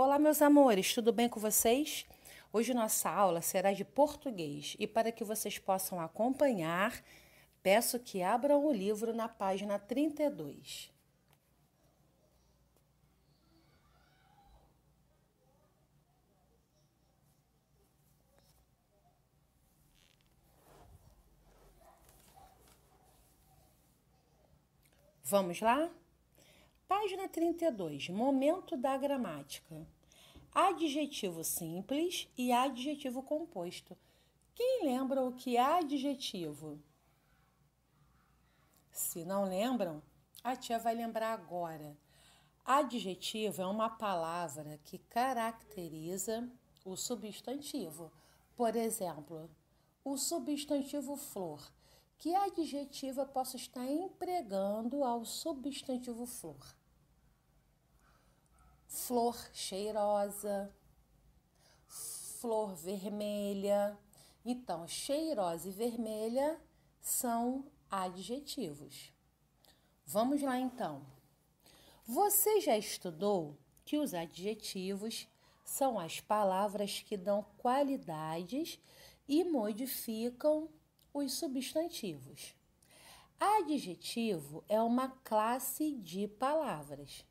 Olá, meus amores, tudo bem com vocês? Hoje nossa aula será de português e para que vocês possam acompanhar, peço que abram o livro na página 32. Vamos lá? Página 32, momento da gramática. Adjetivo simples e adjetivo composto. Quem lembra o que é adjetivo? Se não lembram, a tia vai lembrar agora. Adjetivo é uma palavra que caracteriza o substantivo. Por exemplo, o substantivo flor. Que adjetivo eu posso estar empregando ao substantivo flor? Flor cheirosa, flor vermelha. Então, cheirosa e vermelha são adjetivos. Vamos lá, então. Você já estudou que os adjetivos são as palavras que dão qualidades e modificam os substantivos. Adjetivo é uma classe de palavras.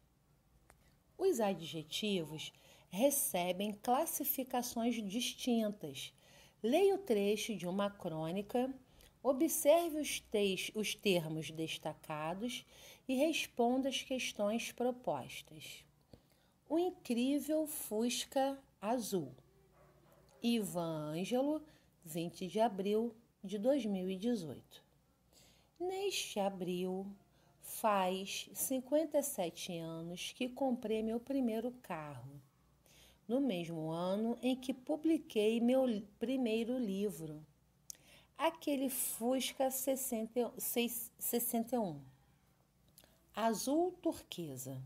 Os adjetivos recebem classificações distintas. Leia o trecho de uma crônica, observe os termos destacados e responda as questões propostas. O incrível Fusca Azul. Ivan Ângelo, 20 de abril de 2018. Neste abril, faz 57 anos que comprei meu primeiro carro. No mesmo ano em que publiquei meu primeiro livro, aquele Fusca 61, azul turquesa.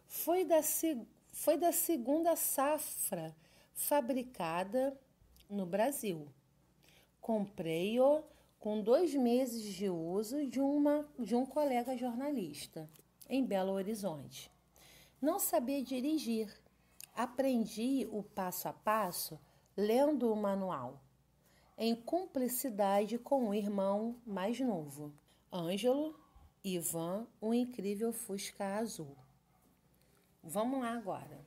Foi da segunda safra fabricada no Brasil. Comprei-o com 2 meses de uso de um colega jornalista, em Belo Horizonte. Não sabia dirigir. Aprendi o passo a passo lendo o manual, em cumplicidade com o irmão mais novo, Ângelo, Ivan, um incrível Fusca azul. Vamos lá agora.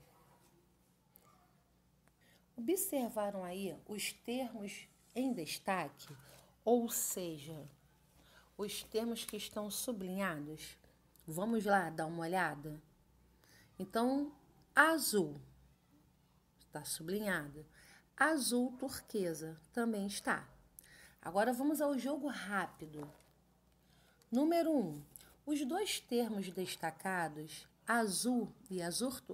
Observaram aí os termos em destaque? Ou seja, os termos que estão sublinhados. Vamos lá dar uma olhada? Então, azul está sublinhado. Azul turquesa também está. Agora vamos ao jogo rápido. Número 1. Os dois termos destacados, azul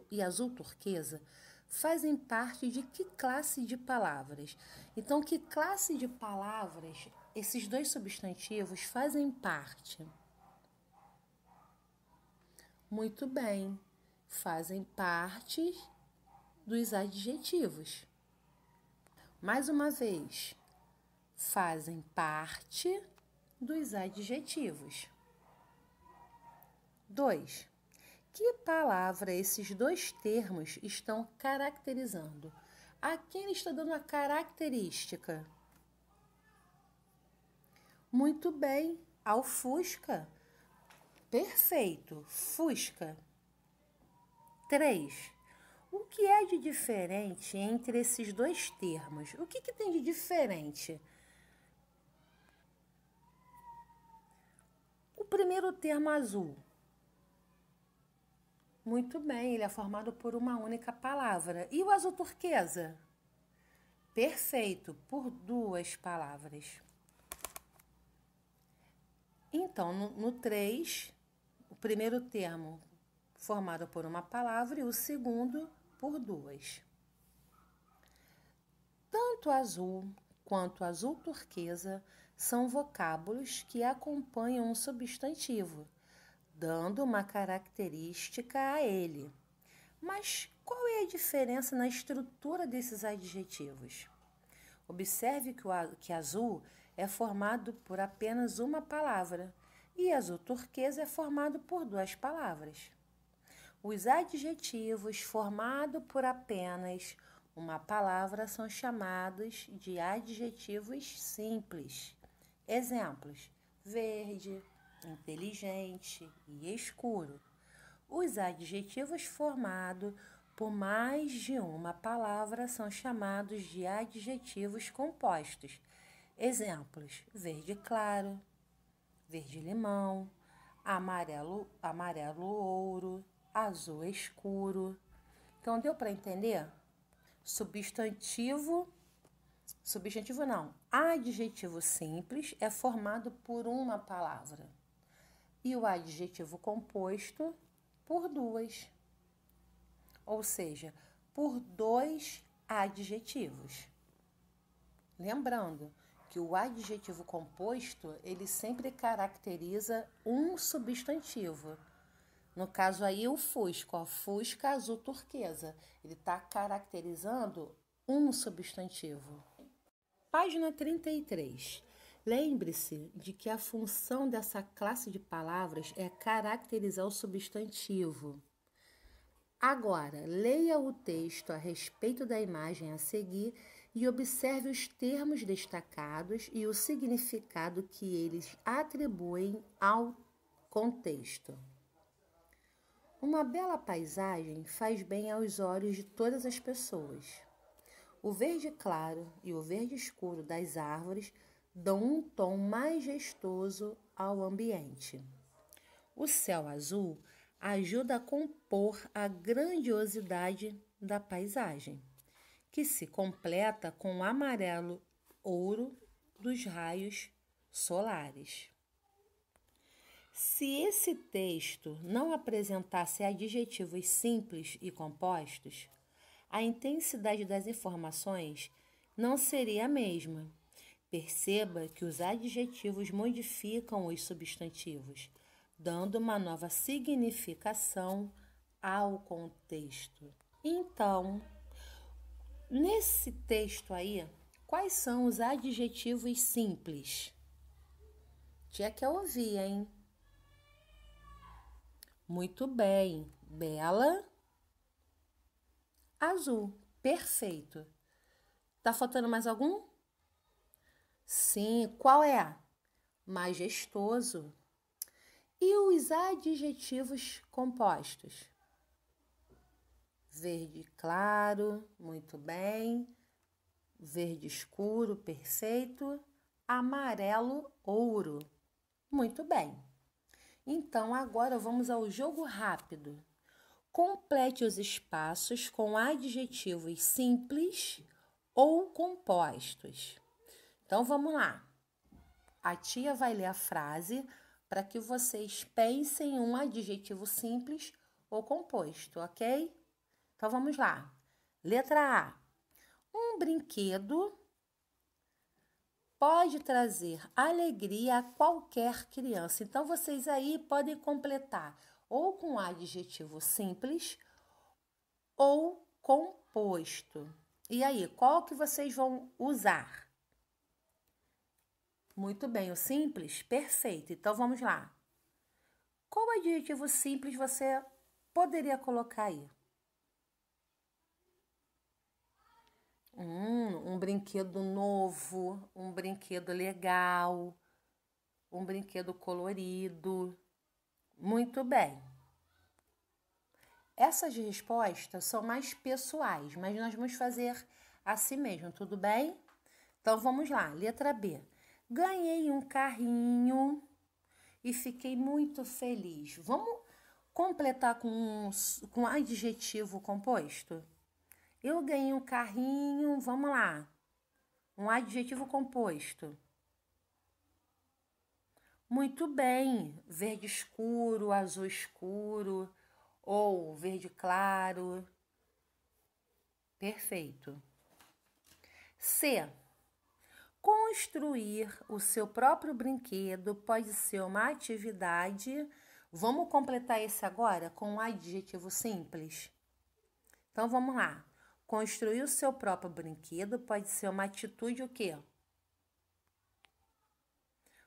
e azul turquesa, fazem parte de que classe de palavras? Então, que classe de palavras esses dois substantivos fazem parte? Muito bem, fazem parte dos adjetivos. Mais uma vez, fazem parte dos adjetivos. 2. Que palavra esses dois termos estão caracterizando? A quem ele está dando a característica? Muito bem, ao Fusca. Perfeito, Fusca. 3. O que é de diferente entre esses dois termos? O que tem de diferente? O primeiro termo, azul. Muito bem, ele é formado por uma única palavra. E o azul turquesa? Perfeito, por 2 palavras. Então, no 3, o primeiro termo formado por uma palavra e o segundo por 2. Tanto azul quanto azul turquesa são vocábulos que acompanham um substantivo, dando uma característica a ele. Mas qual é a diferença na estrutura desses adjetivos? Observe que azul é formado por apenas uma palavra e azul turquesa é formado por 2 palavras. Os adjetivos formados por apenas uma palavra são chamados de adjetivos simples. Exemplos: verde, inteligente e escuro. Os adjetivos formados por mais de uma palavra são chamados de adjetivos compostos. Exemplos: verde claro, verde limão, amarelo ouro, azul escuro. Então, deu para entender? Substantivo não. Adjetivo simples é formado por uma palavra. E o adjetivo composto por duas. Ou seja, por dois adjetivos. Lembrando que o adjetivo composto, ele sempre caracteriza um substantivo. No caso aí, o fusco, ó, fusca azul turquesa. Ele está caracterizando um substantivo. Página 33. Lembre-se de que a função dessa classe de palavras é caracterizar o substantivo. Agora, leia o texto a respeito da imagem a seguir e observe os termos destacados e o significado que eles atribuem ao contexto. Uma bela paisagem faz bem aos olhos de todas as pessoas. O verde claro e o verde escuro das árvores dão um tom majestoso ao ambiente. O céu azul ajuda a compor a grandiosidade da paisagem, que se completa com o amarelo ouro dos raios solares. Se esse texto não apresentasse adjetivos simples e compostos, a intensidade das informações não seria a mesma. Perceba que os adjetivos modificam os substantivos, dando uma nova significação ao contexto. Então, nesse texto aí, quais são os adjetivos simples? Tinha que ouvir, hein? Muito bem. Bela, azul. Perfeito. Tá faltando mais algum? Sim, qual é? Majestoso. E os adjetivos compostos? Verde claro, muito bem. Verde escuro, perfeito. Amarelo ouro, muito bem. Então, agora vamos ao jogo rápido. Complete os espaços com adjetivos simples ou compostos. Então, vamos lá. A tia vai ler a frase para que vocês pensem em um adjetivo simples ou composto, ok? Então, vamos lá. Letra A. Um brinquedo pode trazer alegria a qualquer criança. Então, vocês aí podem completar ou com adjetivo simples ou composto. E aí, qual que vocês vão usar? Muito bem, o simples? Perfeito. Então, vamos lá. Qual adjetivo simples você poderia colocar aí? Um brinquedo novo, um brinquedo legal, um brinquedo colorido. Muito bem. Essas respostas são mais pessoais, mas nós vamos fazer assim mesmo, tudo bem? Então, vamos lá. Letra B. Ganhei um carrinho e fiquei muito feliz. Vamos completar com adjetivo composto? Eu ganhei um carrinho, vamos lá. Um adjetivo composto. Muito bem. Verde escuro, azul escuro ou verde claro. Perfeito. C. Construir o seu próprio brinquedo pode ser uma atividade. Vamos completar esse agora com um adjetivo simples? Então, vamos lá. Construir o seu próprio brinquedo pode ser uma atitude o quê?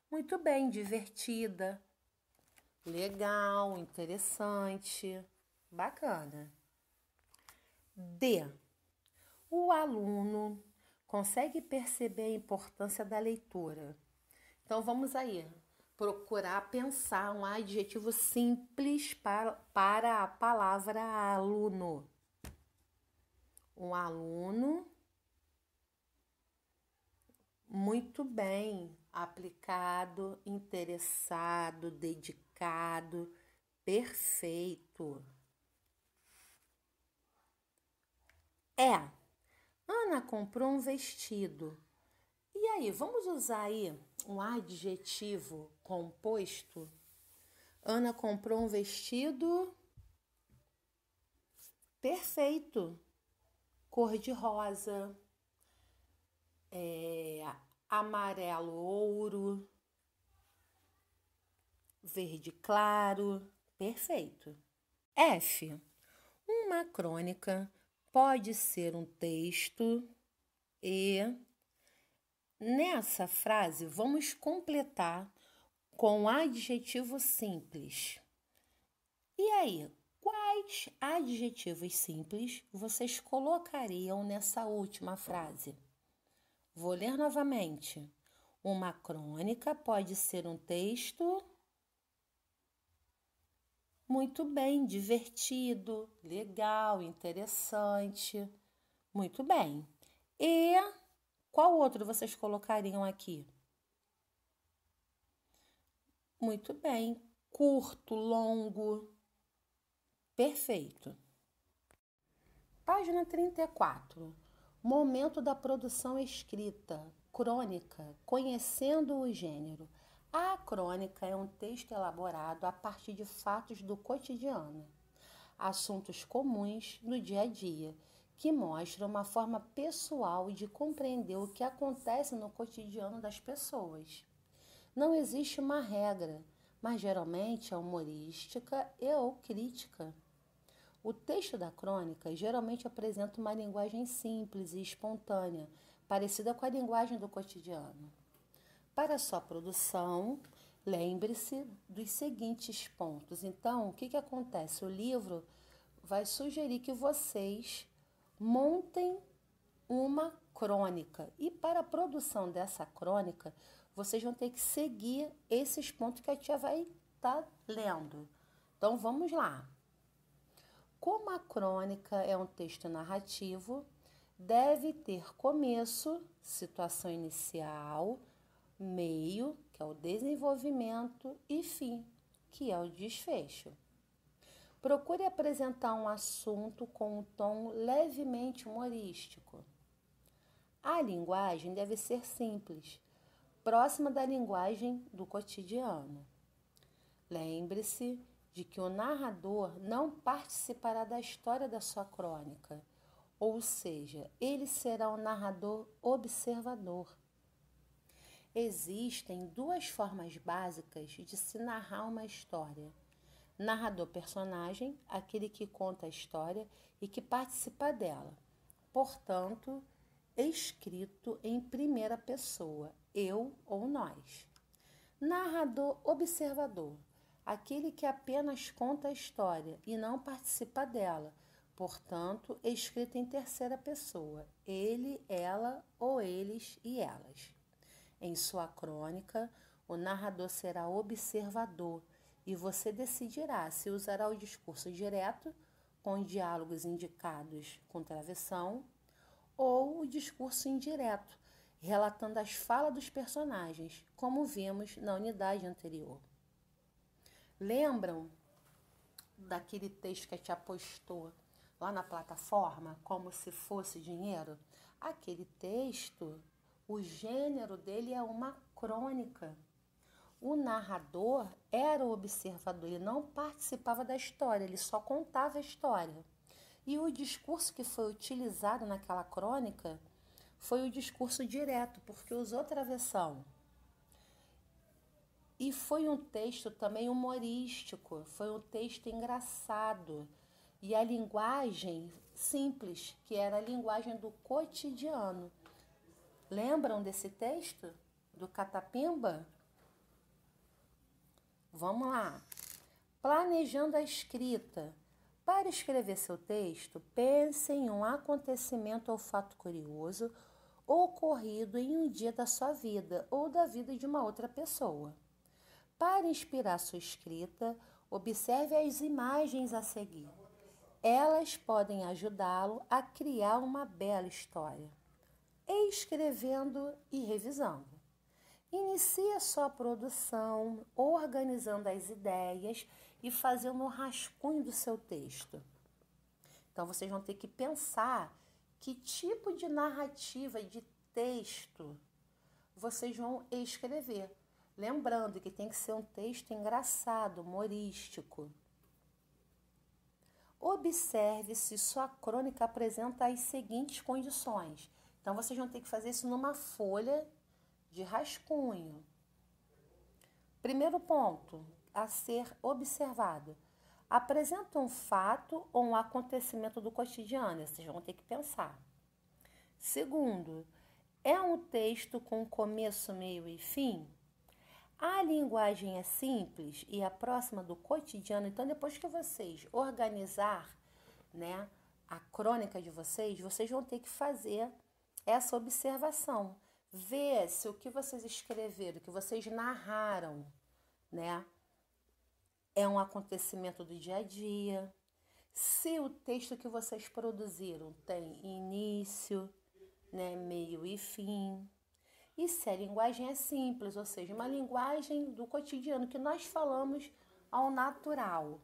Muito bem, divertida, legal, interessante. Bacana. D. O aluno consegue perceber a importância da leitura. Então, vamos aí procurar pensar um adjetivo simples para a palavra aluno. Um aluno muito bem aplicado, interessado, dedicado, perfeito. Ana comprou um vestido. E aí, vamos usar aí um adjetivo composto? Ana comprou um vestido perfeito, cor-de-rosa, amarelo ouro, verde claro, perfeito. F. Uma crônica pode ser um texto e nessa frase vamos completar com um adjetivo simples. E aí, quais adjetivos simples vocês colocariam nessa última frase? Vou ler novamente. Uma crônica pode ser um texto muito bem, divertido, legal, interessante. Muito bem. E qual outro vocês colocariam aqui? Muito bem. Curto, longo. Perfeito. Página 34. Momento da produção escrita. Crônica, conhecendo o gênero. A crônica é um texto elaborado a partir de fatos do cotidiano, assuntos comuns no dia a dia, que mostram uma forma pessoal de compreender o que acontece no cotidiano das pessoas. Não existe uma regra, mas geralmente é humorística ou crítica. O texto da crônica geralmente apresenta uma linguagem simples e espontânea, parecida com a linguagem do cotidiano. Para sua produção, lembre-se dos seguintes pontos. Então, o que acontece? O livro vai sugerir que vocês montem uma crônica. E para a produção dessa crônica, vocês vão ter que seguir esses pontos que a tia vai estar lendo. Então, vamos lá. Como a crônica é um texto narrativo, deve ter começo, situação inicial, meio, que é o desenvolvimento, e fim, que é o desfecho. Procure apresentar um assunto com um tom levemente humorístico. A linguagem deve ser simples, próxima da linguagem do cotidiano. Lembre-se de que o narrador não participará da história da sua crônica, ou seja, ele será um narrador observador. Existem duas formas básicas de se narrar uma história. Narrador-personagem, aquele que conta a história e que participa dela. Portanto, escrito em primeira pessoa, eu ou nós. Narrador-observador, aquele que apenas conta a história e não participa dela. Portanto, escrito em terceira pessoa, ele, ela ou eles e elas. Em sua crônica, o narrador será observador e você decidirá se usará o discurso direto, com diálogos indicados com travessão, ou o discurso indireto, relatando as falas dos personagens, como vimos na unidade anterior. Lembram daquele texto que a tia postou lá na plataforma, como se fosse dinheiro? Aquele texto, o gênero dele é uma crônica. O narrador era o observador, ele não participava da história, ele só contava a história. E o discurso que foi utilizado naquela crônica foi o discurso direto, porque usou travessão. E foi um texto também humorístico, foi um texto engraçado. E a linguagem simples, que era a linguagem do cotidiano. Lembram desse texto? Do Catapimba? Vamos lá. Planejando a escrita. Para escrever seu texto, pense em um acontecimento ou fato curioso ocorrido em um dia da sua vida ou da vida de uma outra pessoa. Para inspirar sua escrita, observe as imagens a seguir. Elas podem ajudá-lo a criar uma bela história, escrevendo e revisando. Inicie a sua produção, organizando as ideias e fazendo um rascunho do seu texto. Então, vocês vão ter que pensar que tipo de narrativa, de texto, vocês vão escrever. Lembrando que tem que ser um texto engraçado, humorístico. Observe se sua crônica apresenta as seguintes condições. Então, vocês vão ter que fazer isso numa folha de rascunho. Primeiro ponto a ser observado. Apresenta um fato ou um acontecimento do cotidiano. Vocês vão ter que pensar. Segundo, é um texto com começo, meio e fim? A linguagem é simples e é próxima do cotidiano. Então, depois que vocês organizar, né, a crônica de vocês, vocês vão ter que fazer essa observação. Ver se o que vocês escreveram, o que vocês narraram, né, é um acontecimento do dia a dia. Se o texto que vocês produziram tem início, né, meio e fim. E se a linguagem é simples, ou seja, uma linguagem do cotidiano que nós falamos ao natural.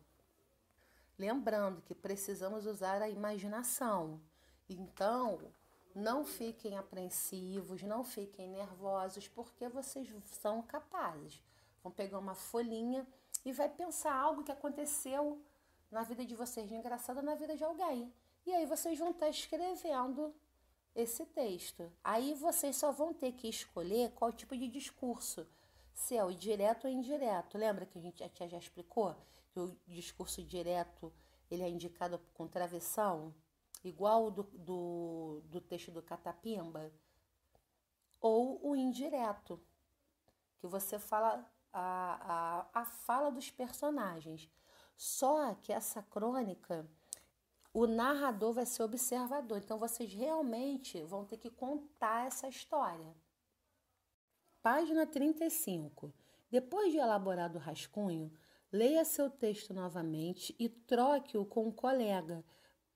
Lembrando que precisamos usar a imaginação. Então, não fiquem apreensivos, não fiquem nervosos, porque vocês são capazes. Vão pegar uma folhinha e vai pensar algo que aconteceu na vida de vocês de engraçado na vida de alguém. E aí vocês vão estar escrevendo esse texto. Aí vocês só vão ter que escolher qual tipo de discurso, se é o direto ou indireto. Lembra que a tia já explicou que o discurso direto ele é indicado com travessão, igual o do texto do Catapimba? Ou o indireto, que você fala a fala dos personagens. Só que essa crônica, o narrador vai ser observador. Então, vocês realmente vão ter que contar essa história. Página 35. Depois de elaborado o rascunho, leia seu texto novamente e troque-o com um colega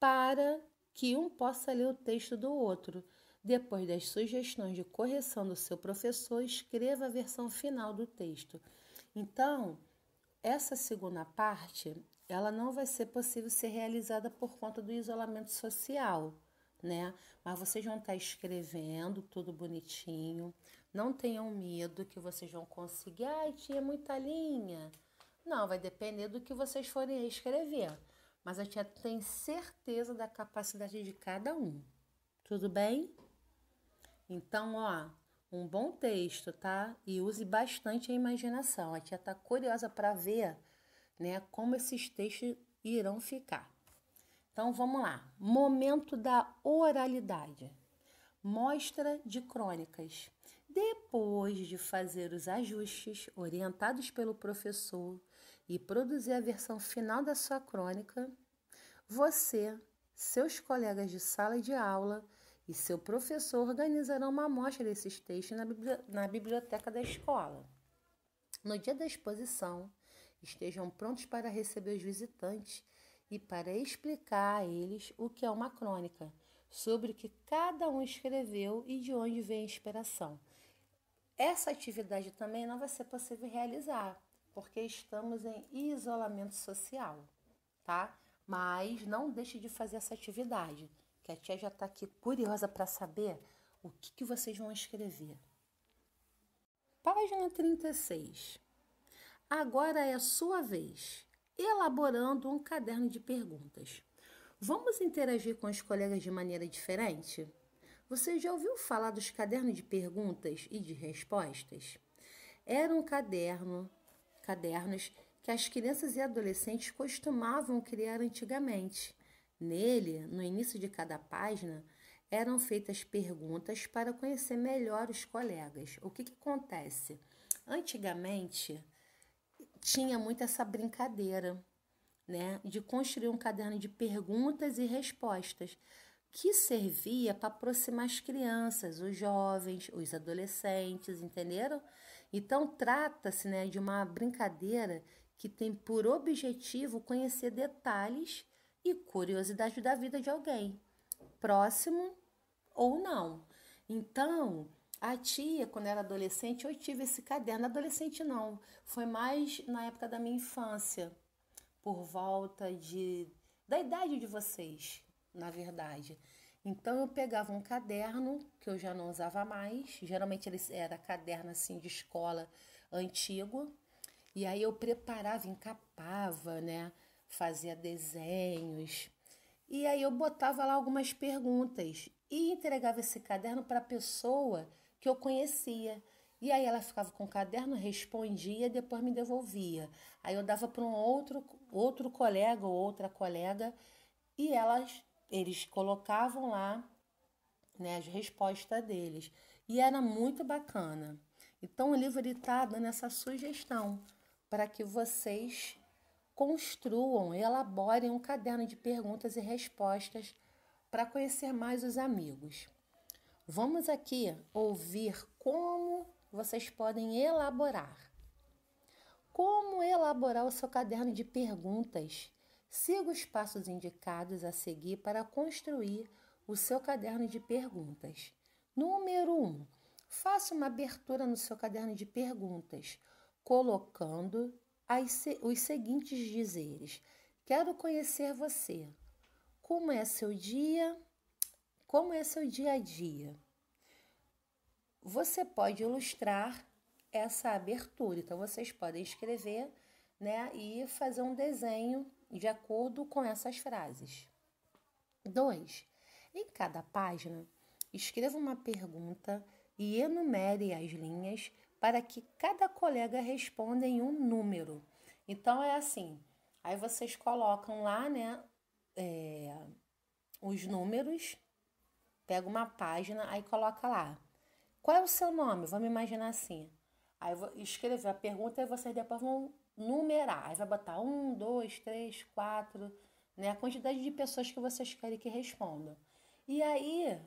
para que um possa ler o texto do outro. Depois das sugestões de correção do seu professor, escreva a versão final do texto. Então, essa segunda parte, ela não vai ser possível ser realizada por conta do isolamento social, né? Mas vocês vão estar escrevendo tudo bonitinho. Não tenham medo que vocês vão conseguir. Ai, tia, muita linha. Não, vai depender do que vocês forem escrever. Mas a tia tem certeza da capacidade de cada um. Tudo bem? Então, ó, um bom texto, tá? E use bastante a imaginação. A tia tá curiosa para ver, né, como esses textos irão ficar. Então, vamos lá. Momento da oralidade. Mostra de crônicas. Depois de fazer os ajustes orientados pelo professor e produzir a versão final da sua crônica, você, seus colegas de sala de aula e seu professor organizarão uma amostra desses textos na biblioteca da escola. No dia da exposição, estejam prontos para receber os visitantes e para explicar a eles o que é uma crônica, sobre o que cada um escreveu e de onde vem a inspiração. Essa atividade também não vai ser possível realizar, porque estamos em isolamento social, tá? Mas não deixe de fazer essa atividade, que a tia já está aqui curiosa para saber o que vocês vão escrever. Página 36. Agora é a sua vez, elaborando um caderno de perguntas. Vamos interagir com os colegas de maneira diferente? Você já ouviu falar dos cadernos de perguntas e de respostas? Eram cadernos que as crianças e adolescentes costumavam criar antigamente. Nele, no início de cada página, eram feitas perguntas para conhecer melhor os colegas. O que acontece? Antigamente, tinha muito essa brincadeira. né, de construir um caderno de perguntas e respostas que servia para aproximar as crianças, os jovens, os adolescentes, entenderam? Então trata-se, né, de uma brincadeira que tem por objetivo conhecer detalhes e curiosidade da vida de alguém, próximo ou não. Então, a tia, quando era adolescente, eu tive esse caderno. Adolescente não, foi mais na época da minha infância, por volta da idade de vocês, na verdade. Então eu pegava um caderno que eu já não usava mais, geralmente ele era caderno assim de escola antigo, e aí eu preparava, encapava, né? Fazia desenhos. E aí eu botava lá algumas perguntas e entregava esse caderno para a pessoa que eu conhecia. E aí ela ficava com o caderno, respondia e depois me devolvia. Aí eu dava para um outro colega ou outra colega e eles colocavam lá, né, as respostas deles. E era muito bacana. Então o livro está dando essa sugestão para que vocês construam, elaborem um caderno de perguntas e respostas para conhecer mais os amigos. Vamos aqui ouvir como vocês podem elaborar. Como elaborar o seu caderno de perguntas? Siga os passos indicados a seguir para construir o seu caderno de perguntas. Número 1. Faça uma abertura no seu caderno de perguntas, colocando os seguintes dizeres. Quero conhecer você. Como é seu dia? Como é seu dia a dia? Você pode ilustrar essa abertura. Então, vocês podem escrever, né, e fazer um desenho de acordo com essas frases. 2. Em cada página, escreva uma pergunta e enumere as linhas para que cada colega responda em um número. Então, é assim, aí vocês colocam lá, né, os números, pega uma página, aí coloca lá. Qual é o seu nome? Vamos imaginar assim. Aí eu vou escrever a pergunta e vocês depois vão numerar. Aí vai botar 1, 2, 3, 4, né? A quantidade de pessoas que vocês querem que respondam. E aí,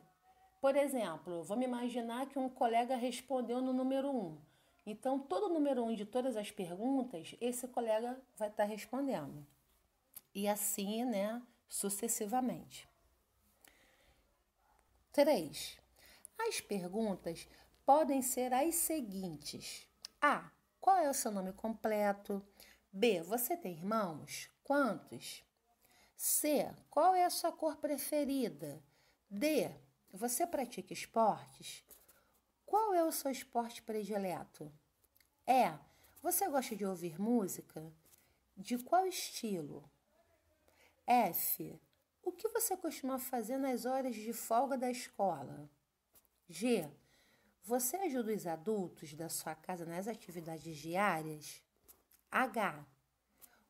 por exemplo, vamos imaginar que um colega respondeu no número 1. Então, todo o número 1 de todas as perguntas, esse colega vai estar respondendo. E assim, né, sucessivamente. 3. As perguntas podem ser as seguintes. A. Qual é o seu nome completo? B. Você tem irmãos? Quantos? C. Qual é a sua cor preferida? D. Você pratica esportes? Qual é o seu esporte predileto? E. Você gosta de ouvir música? De qual estilo? F. O que você costuma fazer nas horas de folga da escola? G. Você ajuda os adultos da sua casa nas atividades diárias? H.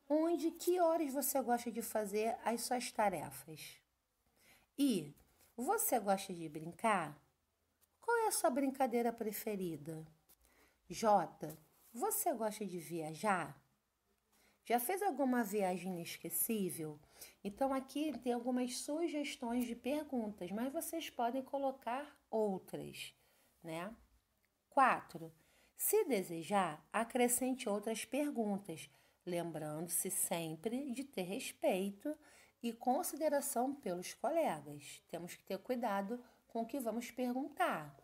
Onde, que horas você gosta de fazer as suas tarefas? I. Você gosta de brincar? Qual é a sua brincadeira preferida? J. Você gosta de viajar? Já fez alguma viagem inesquecível? Então aqui tem algumas sugestões de perguntas, mas vocês podem colocar outras, né? 4. Se desejar, acrescente outras perguntas, lembrando-se sempre de ter respeito e consideração pelos colegas. Temos que ter cuidado com o que vamos perguntar.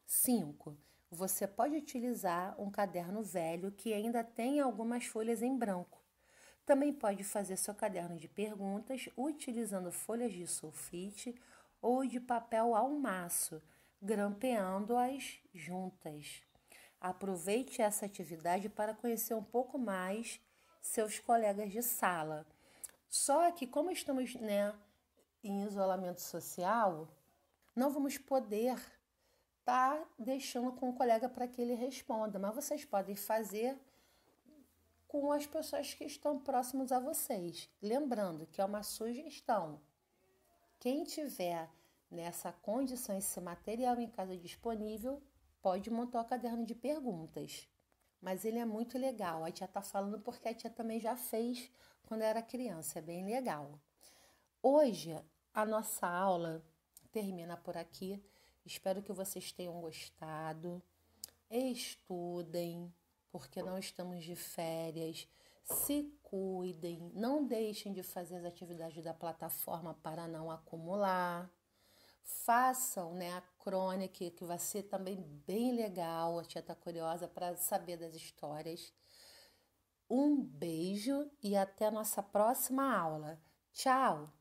5. Você pode utilizar um caderno velho que ainda tem algumas folhas em branco. Também pode fazer seu caderno de perguntas utilizando folhas de sulfite ou de papel ao maço, grampeando-as juntas. Aproveite essa atividade para conhecer um pouco mais seus colegas de sala. Só que como estamos, né, em isolamento social, não vamos poder estar deixando com o colega para que ele responda, mas vocês podem fazer com as pessoas que estão próximas a vocês. Lembrando que é uma sugestão. Quem tiver nessa condição, esse material em casa disponível, pode montar o caderno de perguntas. mas ele é muito legal. A tia tá falando porque a tia também já fez quando era criança, é bem legal. Hoje a nossa aula termina por aqui. Espero que vocês tenham gostado. Estudem, porque não estamos de férias. Se cuidem, não deixem de fazer as atividades da plataforma para não acumular. Façam, né, a crônica, que vai ser também bem legal. A tia tá curiosa para saber das histórias. Um beijo e até a nossa próxima aula. Tchau!